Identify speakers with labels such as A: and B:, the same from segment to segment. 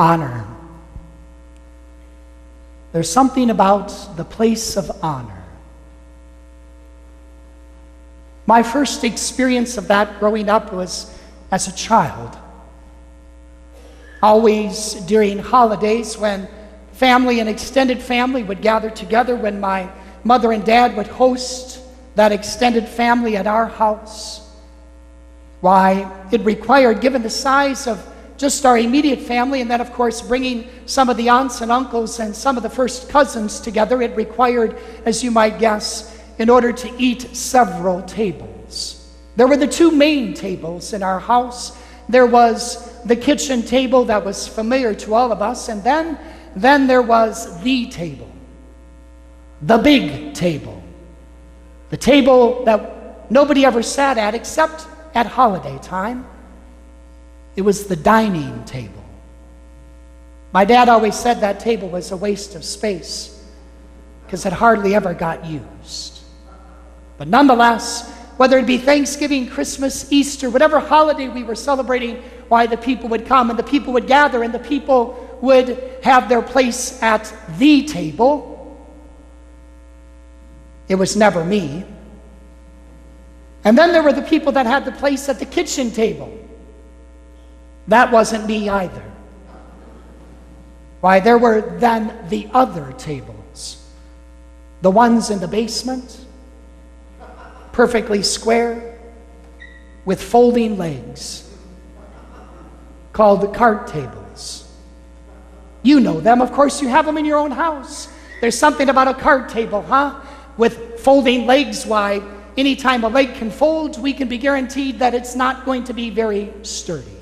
A: honor. There's something about the place of honor. My first experience of that growing up was as a child. Always during holidays when family and extended family would gather together, when my mother and dad would host that extended family at our house. Why, it required, given the size of just our immediate family, and then of course bringing some of the aunts and uncles and some of the first cousins together, it required, as you might guess, in order to eat, several tables. There were the two main tables in our house. There was the kitchen table that was familiar to all of us, and then there was the table, the big table, the table that nobody ever sat at except at holiday time. It was the dining table. My dad always said that table was a waste of space because it hardly ever got used. But nonetheless, whether it be Thanksgiving, Christmas, Easter, whatever holiday we were celebrating, why, the people would come and the people would gather and the people would have their place at the table. It was never me. And then there were the people that had the place at the kitchen table. That wasn't me either. Why, there were then the other tables, the ones in the basement, perfectly square, with folding legs, called the card tables. You know them, of course, you have them in your own house. There's something about a card table, with folding legs. Why, anytime a leg can fold, we can be guaranteed that it's not going to be very sturdy.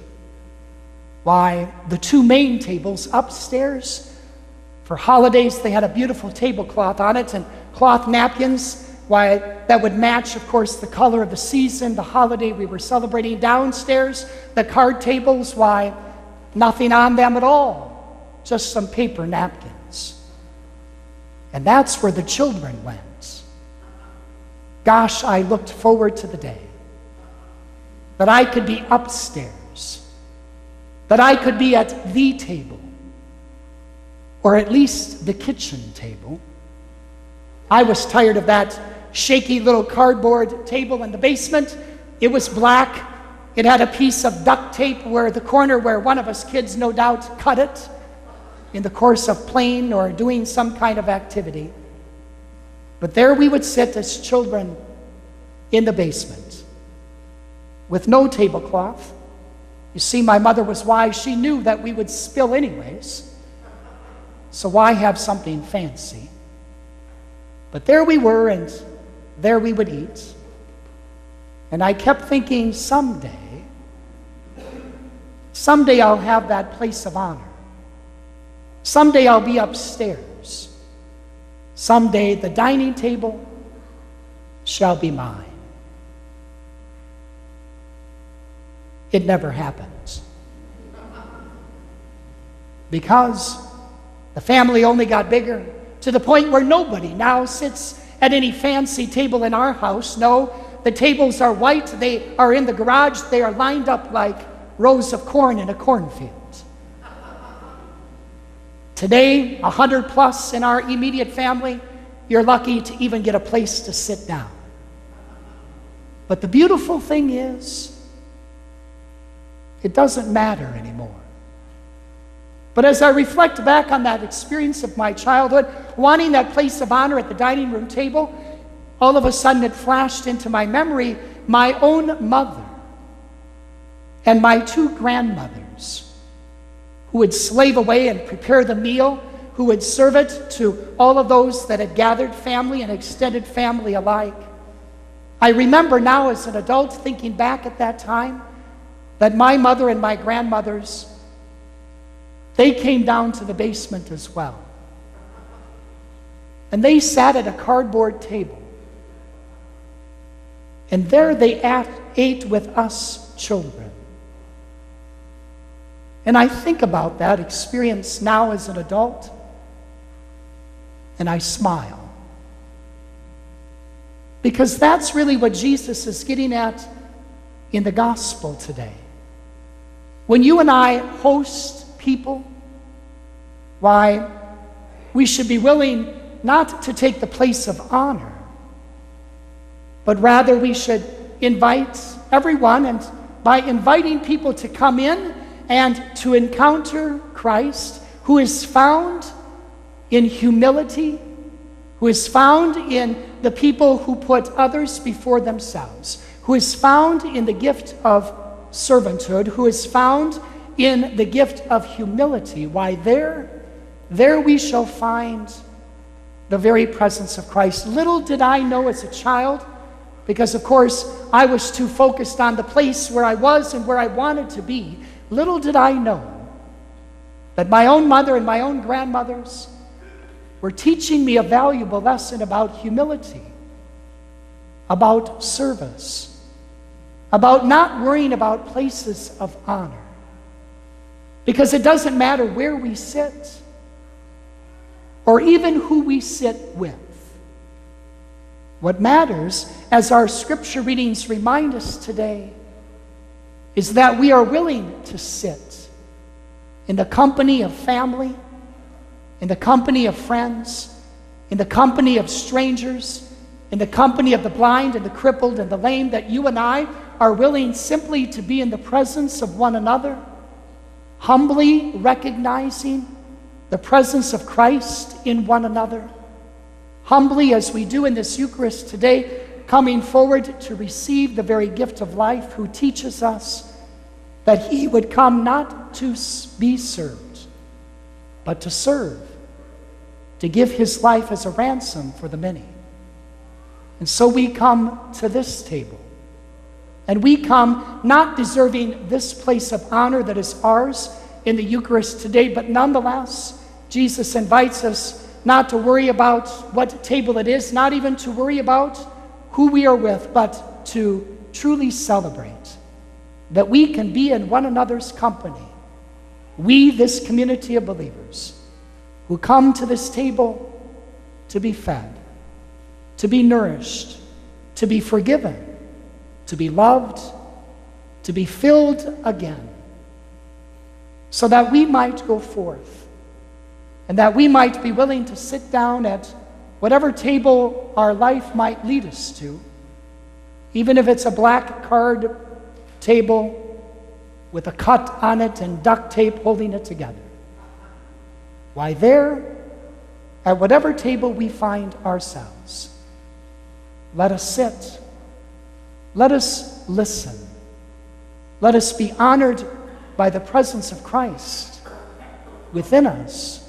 A: Why, the two main tables upstairs, for holidays, they had a beautiful tablecloth on it and cloth napkins. Why, that would match, of course, the color of the season, the holiday we were celebrating. Downstairs, the card tables, why, nothing on them at all, just some paper napkins. And that's where the children went. Gosh, I looked forward to the day that I could be upstairs, that I could be at the table, or at least the kitchen table. I was tired of that shaky little cardboard table in the basement. It was black. It had a piece of duct tape where the corner where one of us kids no doubt cut it in the course of playing or doing some kind of activity. But there we would sit as children in the basement with no tablecloth. You see, my mother was wise. She knew that we would spill anyways. So why have something fancy? But there we were, and there we would eat. And I kept thinking, someday I'll have that place of honor. Someday I'll be upstairs. Someday the dining table shall be mine. It never happens. Because the family only got bigger, to the point where nobody now sits at any fancy table in our house. No, the tables are white. They are in the garage. They are lined up like rows of corn in a cornfield. Today, 100 plus in our immediate family, you're lucky to even get a place to sit down. But the beautiful thing is, it doesn't matter anymore. But as I reflect back on that experience of my childhood, wanting that place of honor at the dining room table, all of a sudden it flashed into my memory my own mother and my two grandmothers who would slave away and prepare the meal, who would serve it to all of those that had gathered, family and extended family alike. I remember now as an adult, thinking back at that time, that my mother and my grandmothers, they came down to the basement as well. And they sat at a cardboard table. And there they ate with us children. And I think about that experience now as an adult, and I smile. Because that's really what Jesus is getting at in the gospel today. When you and I host people, why we should be willing not to take the place of honor, but rather we should invite everyone, and by inviting people to come in and to encounter Christ, who is found in humility, who is found in the people who put others before themselves, who is found in the gift of servanthood, who is found in the gift of humility, why there we shall find the very presence of Christ. Little did I know as a child, because of course I was too focused on the place where I was and where I wanted to be. Little did I know that my own mother and my own grandmothers were teaching me a valuable lesson about humility, about service, about not worrying about places of honor. Because it doesn't matter where we sit or even who we sit with. What matters, as our scripture readings remind us today, is that we are willing to sit in the company of family, in the company of friends, in the company of strangers, in the company of the blind and the crippled and the lame, that you and I are willing simply to be in the presence of one another, humbly recognizing the presence of Christ in one another, humbly as we do in this Eucharist today, coming forward to receive the very gift of life, who teaches us that he would come not to be served, but to serve, to give his life as a ransom for the many. And so we come to this table, and we come not deserving this place of honor that is ours in the Eucharist today, but nonetheless, Jesus invites us not to worry about what table it is, not even to worry about who we are with, but to truly celebrate that we can be in one another's company. We, this community of believers, who come to this table to be fed, to be nourished, to be forgiven, to be loved, to be filled again, so that we might go forth and that we might be willing to sit down at whatever table our life might lead us to, even if it's a black card table with a cut on it and duct tape holding it together. Why, there, at whatever table we find ourselves, let us sit, let us listen, let us be honored by the presence of Christ within us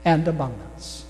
A: and among us.